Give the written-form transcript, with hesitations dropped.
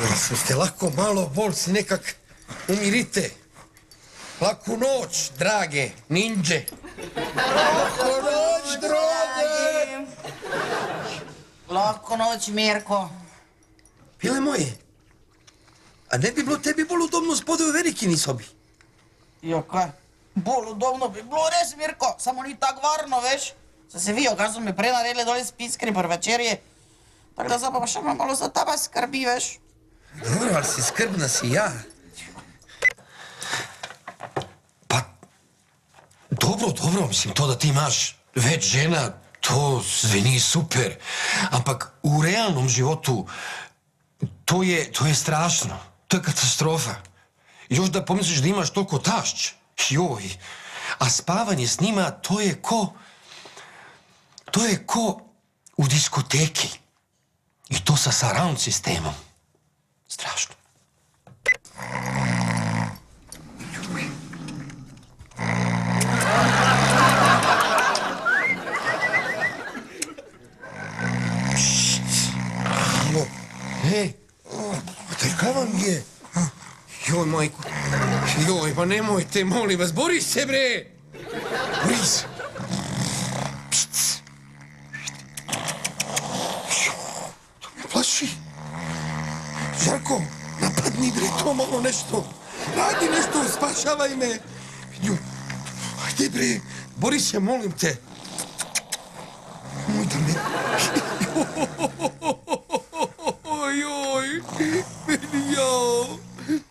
Jel ste lako malo, bol si nekak umirite. Laku noć, drage ninđe. Laku noć, drage. Laku noć, Mirko. Pile moje, a ne bi bilo tebi bol udobno spode u velikini sobi? Jo, kaj? Bol udobno bi bilo res, Mirko, samo ni tak varno, veš? Sem se vijo, kar so mi prej naredili doli s piskri po večerji. Tako da zdaj pa še malo za tebe skrbi, veš? Dobro, ali si skrbna si ja. Pa, dobro, mislim, to da ti imaš več žena, to zveni super. Ampak u realnom životu to je strašno. To je katastrofa. Još da pomisliš da imaš toliko tašć. Joj. A spavanje s njima, to je ko u diskoteki. I to sa surround sistemom. Strašno. Hej, taj kaj vam je? Joj, majko. Joj, pa nemojte, molim vas, Boris se, bre! Boris! To me plaši. Žarko, napadni, bre, to malo nešto. Radi nešto, spašavaj me. Joj, ajde, bre, Borise, molim te. Moj da me... Joj, joj, joj.